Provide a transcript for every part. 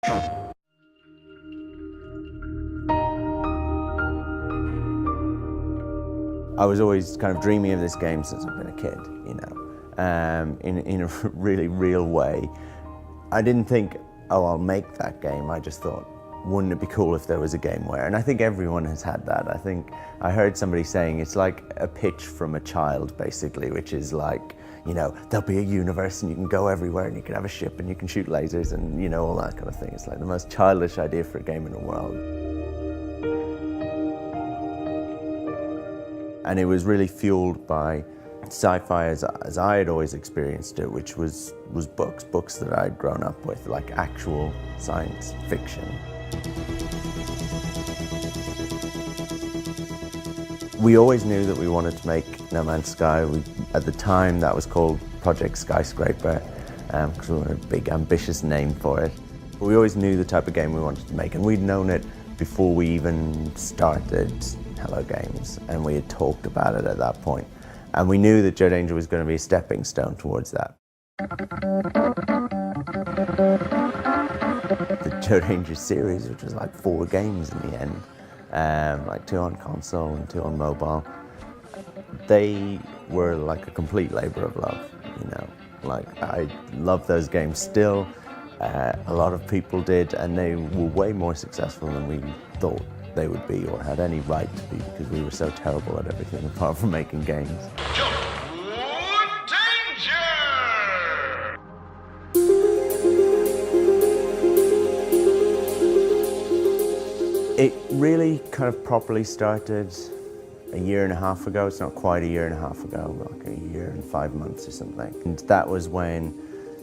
I was always kind of dreaming of this game since I've been a kid, you know, in a really real way. I didn't think, oh, I'll make that game. I just thought, wouldn't it be cool if there was a game where, and I think everyone has had that. I think I heard somebody saying it's like a pitch from a child, basically, which is like, you know, there'll be a universe and you can go everywhere and you can have a ship and you can shoot lasers and, you know, all that kind of thing. It's like the most childish idea for a game in the world. And it was really fueled by sci-fi as I had always experienced it, which was books that I'd grown up with, like actual science fiction. We always knew that we wanted to make No Man's Sky. At the time, that was called Project Skyscraper, because we wanted a big, ambitious name for it. But we always knew the type of game we wanted to make, and we'd known it before we even started Hello Games, and we had talked about it at that point. And we knew that Joe Danger was going to be a stepping stone towards that. The Joe Danger series, which was like 4 games in the end, like 2 on console and 2 on mobile, they were like a complete labor of love, you know. Like, I love those games still. A lot of people did, and they were way more successful than we thought they would be or had any right to be, because we were so terrible at everything apart from making games. Danger! It really kind of properly started a year and a half ago. It's not quite a year and a half ago, but like a year and 5 months or something. And that was when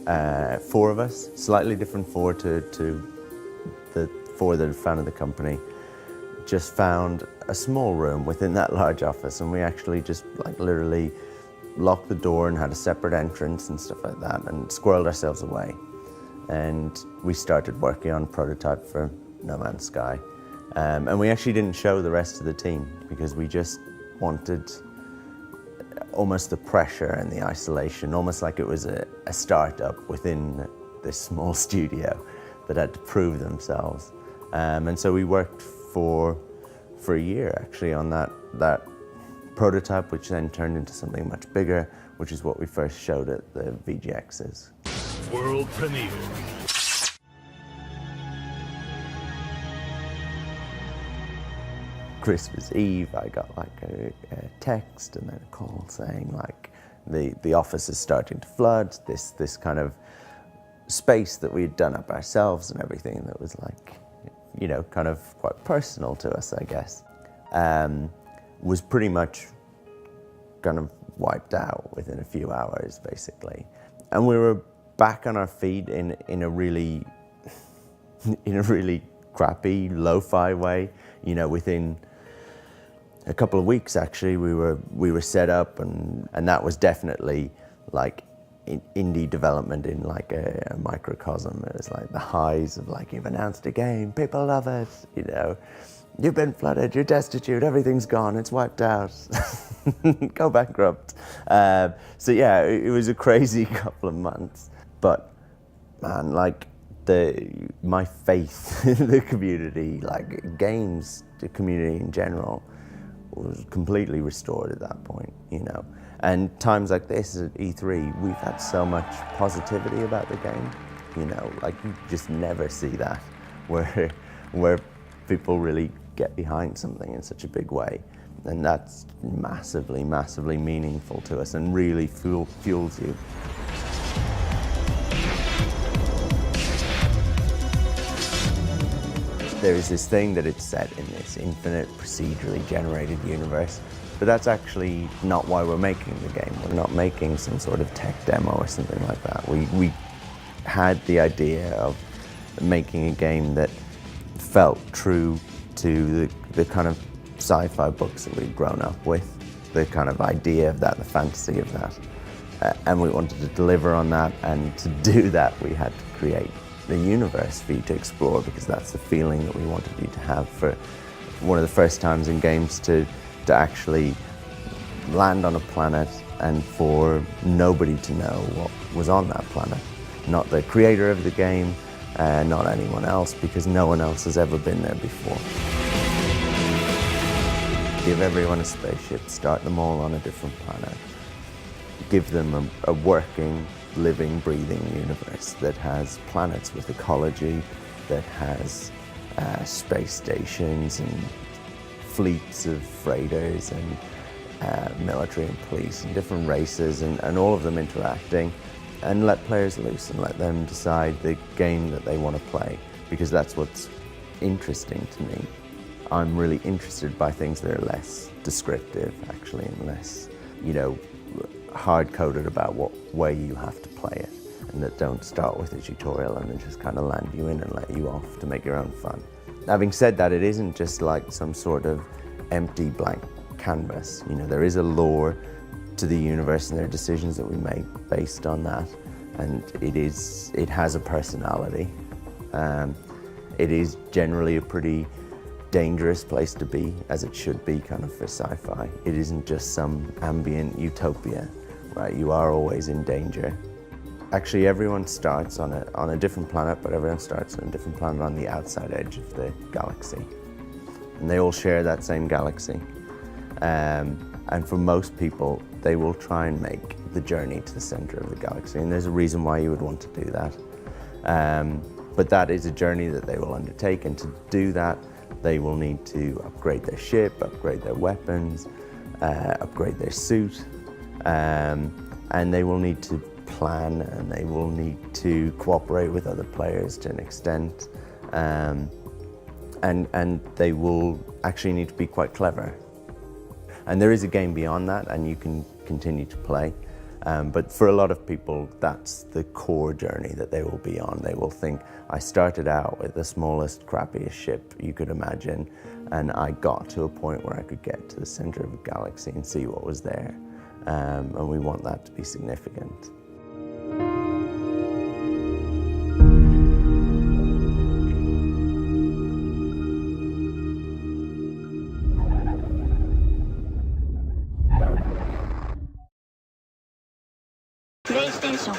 4 of us, slightly different 4 to the 4 that had founded the company, just found a small room within that large office, and we actually just like literally locked the door and had a separate entrance and stuff like that, and squirreled ourselves away. And we started working on a prototype for No Man's Sky. And we actually didn't show the rest of the team because we just wanted almost the pressure and the isolation, almost like it was a startup within this small studio that had to prove themselves. And so we worked for a year actually on that prototype, which then turned into something much bigger, which is what we first showed at the VGXs. World premiere. Christmas Eve, I got like a text and then a call saying like the office is starting to flood, this kind of space that we had done up ourselves and everything that was like, you know, kind of quite personal to us, I guess, was pretty much kind of wiped out within a few hours, basically. And we were back on our feet in a really crappy, lo-fi way. You know, within a couple of weeks, actually, we were set up, and that was definitely like indie development in like a microcosm. It was like the highs of like, you've announced a game, people love it, you know, you've been flooded, you're destitute, everything's gone, it's wiped out, go bankrupt. So yeah, it was a crazy couple of months, but man, like my faith in the community, like games, the community in general, was completely restored at that point, you know. And times like this at E3, we've had so much positivity about the game, you know, like you just never see that, where people really get behind something in such a big way. And that's massively, massively meaningful to us and really fuels you. There is this thing that it's set in this infinite procedurally generated universe, but that's actually not why we're making the game. We're not making some sort of tech demo or something like that. We had the idea of making a game that felt true to the kind of sci-fi books that we'd grown up with, the kind of idea of that, the fantasy of that. And we wanted to deliver on that, and to do that we had to create the universe for you to explore, because that's the feeling that we wanted you to have for one of the first times in games to actually land on a planet and for nobody to know what was on that planet. Not the creator of the game, not anyone else, because no one else has ever been there before. Give everyone a spaceship, start them all on a different planet. Give them a working, living, breathing universe that has planets with ecology, that has space stations and fleets of freighters and military and police and different races and all of them interacting, and let players loose and let them decide the game that they want to play, because that's what's interesting to me. I'm really interested by things that are less descriptive, actually, and less, hard-coded about what way you have to play it, and that don't start with a tutorial and then just kind of land you in and let you off to make your own fun. Having said that, it isn't just like some sort of empty blank canvas. There is a lore to the universe, and there are decisions that we make based on that, and it has a personality. It is generally a pretty dangerous place to be, as it should be kind of for sci-fi. It isn't just some ambient utopia, right? You are always in danger. Actually, everyone starts on a different planet, but everyone starts on a different planet on the outside edge of the galaxy. And they all share that same galaxy. And for most people, they will try and make the journey to the center of the galaxy. And there's a reason why you would want to do that. But that is a journey that they will undertake, and to do that, they will need to upgrade their ship, upgrade their weapons, upgrade their suit, and they will need to plan, and they will need to cooperate with other players to an extent, and they will actually need to be quite clever. And there is a game beyond that, and you can continue to play. But for a lot of people, that's the core journey that they will be on. They will think, I started out with the smallest, crappiest ship you could imagine, and I got to a point where I could get to the center of the galaxy and see what was there. And we want that to be significant. PlayStation